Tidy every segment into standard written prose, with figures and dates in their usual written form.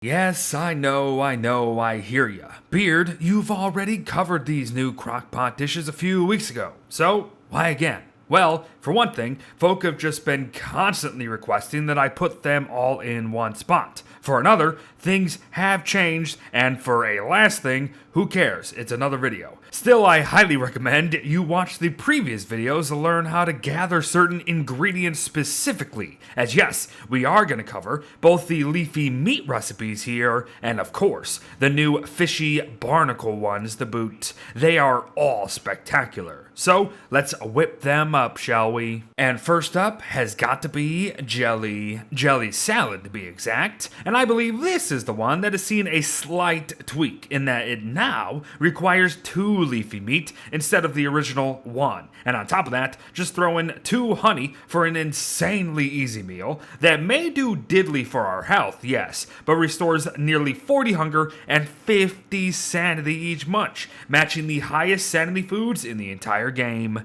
Yes, I know, I hear ya. Beard, you've already covered these new crock-pot dishes a few weeks ago, so why again? Well, for one thing, folk have just been constantly requesting that I put them all in one spot. For another, things have changed, and for a last thing, who cares? It's another video. Still, I highly recommend you watch the previous videos to learn how to gather certain ingredients specifically, as yes, we are going to cover both the leafy meat recipes here, and of course, the new fishy barnacle ones to boot. They are all spectacular. So, let's whip them up, shall we? And first up has got to be jelly salad to be exact, and I believe this is the one that has seen a slight tweak in that it now requires 2 leafy meat instead of the original 1. And on top of that, just throw in 2 honey for an insanely easy meal that may do diddly for our health, yes, but restores nearly 40 hunger and 50 sanity each munch, matching the highest sanity foods in the entire game.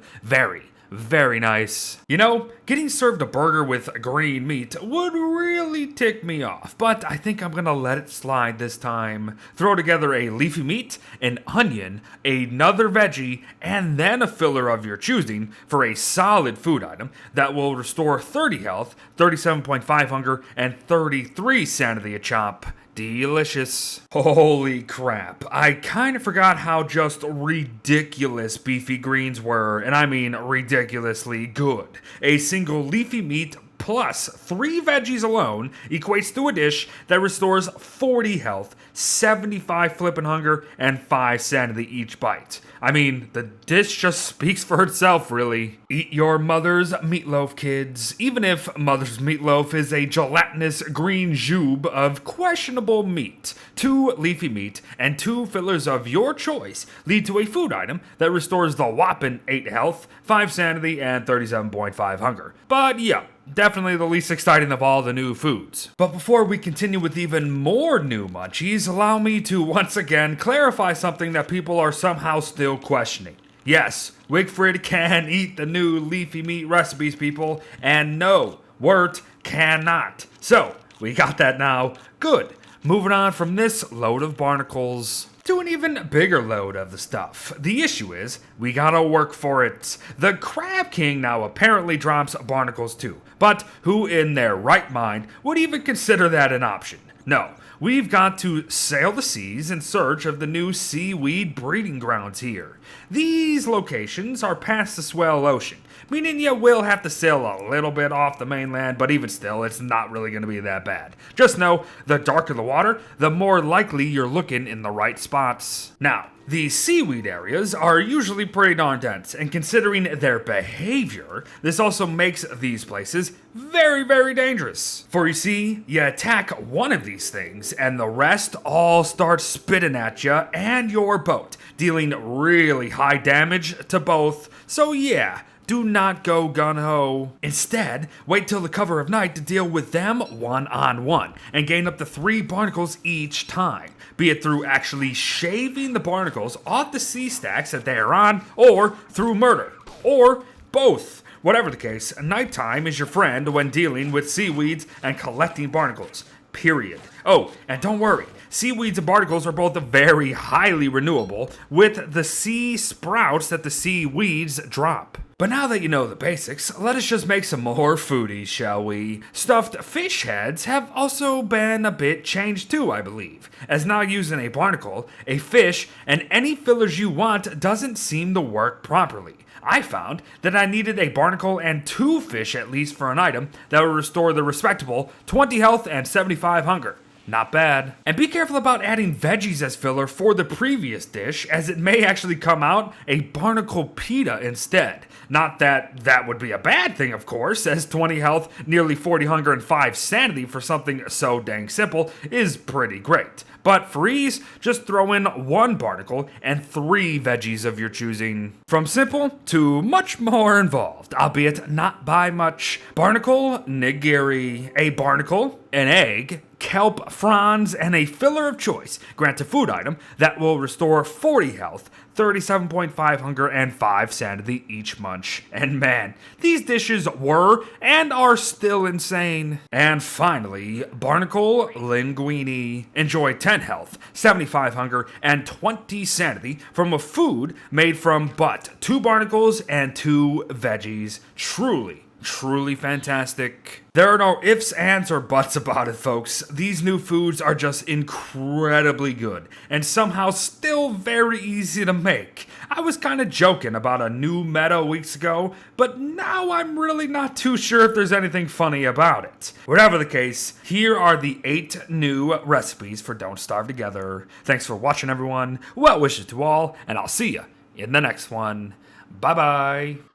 Very nice. You know, getting served a burger with green meat would really tick me off, but I think I'm gonna let it slide this time. Throw together a leafy meat, an onion, another veggie, and then a filler of your choosing for a solid food item that will restore 30 health, 37.5 hunger, and 33 sanity a chop. Delicious. Holy crap. I kind of forgot how just ridiculous beefy greens were, and I mean ridiculously good. A single leafy meat plus 3 veggies alone equates to a dish that restores 40 health, 75 flippin' hunger, and 5 sanity each bite. I mean, the dish just speaks for itself, really. Eat your mother's meatloaf, kids. Even if mother's meatloaf is a gelatinous green jube of questionable meat. 2 leafy meat and 2 fillers of your choice lead to a food item that restores the whopping 8 health, 5 sanity, and 37.5 hunger. But yeah, definitely the least exciting of all the new foods. But before we continue with even more new munchies, allow me to once again clarify something that people are somehow still questioning. Yes, Wigfrid can eat the new leafy meat recipes, people, and no, Wirt cannot. So, we got that now. Good. Moving on from this load of barnacles to an even bigger load of the stuff. The issue is, we gotta work for it. The Crab King now apparently drops barnacles too, but who in their right mind would even consider that an option? No, we've got to sail the seas in search of the new seaweed breeding grounds here. These locations are past the Swell Ocean, meaning you will have to sail a little bit off the mainland, but even still, it's not really going to be that bad. Just know, the darker the water, the more likely you're looking in the right spots. Now, the seaweed areas are usually pretty darn dense, and considering their behavior, this also makes these places very dangerous. For you see, you attack one of these things, and the rest all start spitting at you and your boat, dealing really high damage to both. So yeah, do not go gun-ho. Instead, wait till the cover of night to deal with them one-on-one, and gain up to 3 barnacles each time, be it through actually shaving the barnacles off the sea stacks that they are on, or through murder, or both. Whatever the case, nighttime is your friend when dealing with seaweeds and collecting barnacles. Period. Oh, and don't worry, seaweeds and barnacles are both very highly renewable with the sea sprouts that the seaweeds drop. But now that you know the basics, let us just make some more foodies, shall we? Stuffed fish heads have also been a bit changed too, I believe, as now using a barnacle, a fish, and any fillers you want doesn't seem to work properly. I found that I needed a barnacle and 2 fish at least for an item that would restore the respectable 20 health and 75 hunger. Not bad. And be careful about adding veggies as filler for the previous dish, as it may actually come out a barnacle pita instead. Not that that would be a bad thing, of course, as 20 health, nearly 40 hunger, and 5 sanity for something so dang simple is pretty great. But for ease, just throw in 1 barnacle and 3 veggies of your choosing. From simple to much more involved, albeit not by much. Barnacle nigiri. A barnacle, an egg, kelp fronds, and a filler of choice. Grant a food item that will restore 40 health, 37.5 hunger, and 5 sanity each munch. And man, these dishes were and are still insane. And finally, barnacle linguine. Enjoy 10 health, 75 hunger, and 20 sanity from a food made from but 2 barnacles and 2 veggies. Truly fantastic. There are no ifs, ands, or buts about it, folks. These new foods are just incredibly good, and somehow still very easy to make. I was kind of joking about a new meta weeks ago, but now I'm really not too sure if there's anything funny about it. Whatever the case, here are the 8 new recipes for Don't Starve Together. Thanks for watching, everyone. Well wishes to all, and I'll see you in the next one. Bye-bye.